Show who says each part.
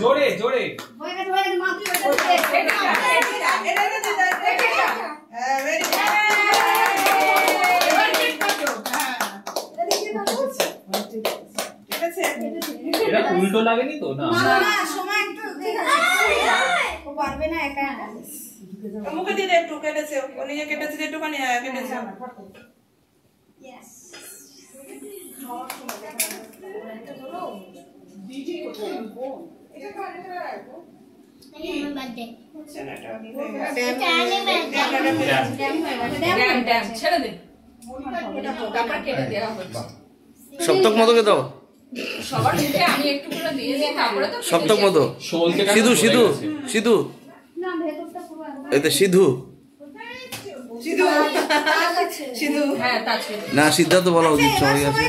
Speaker 1: জোরে জোরে এটা উল্টো লাগেনি তো? না
Speaker 2: সময় একটু ও পারবে না একা একা।
Speaker 3: মুখে দিয়ে একটু কেটেছে, ও নিজে কেটেছে একটুখানি কেটেছে।
Speaker 2: यस
Speaker 3: দিদি কোথায় বোন? এটা কার রাখো?
Speaker 2: এই আমার বার্থডে
Speaker 3: ড্যাম ছেড়ে দে। তারপর কেটে দেওয়া হচ্ছে।
Speaker 4: সপ্তক মতো কে দাও,
Speaker 3: সবার মুখে আমি একটু করে দিয়ে দিই, তারপরে তো
Speaker 4: সপ্তক মতো। সিধু সিধু সিধু
Speaker 2: না ভেতরটা পুরো
Speaker 4: এতে সিধু
Speaker 3: সিধু সিধু হ্যাঁ তা ছিল
Speaker 4: না, সিদ্ধার্থ বলা উচিত সবাই আছে।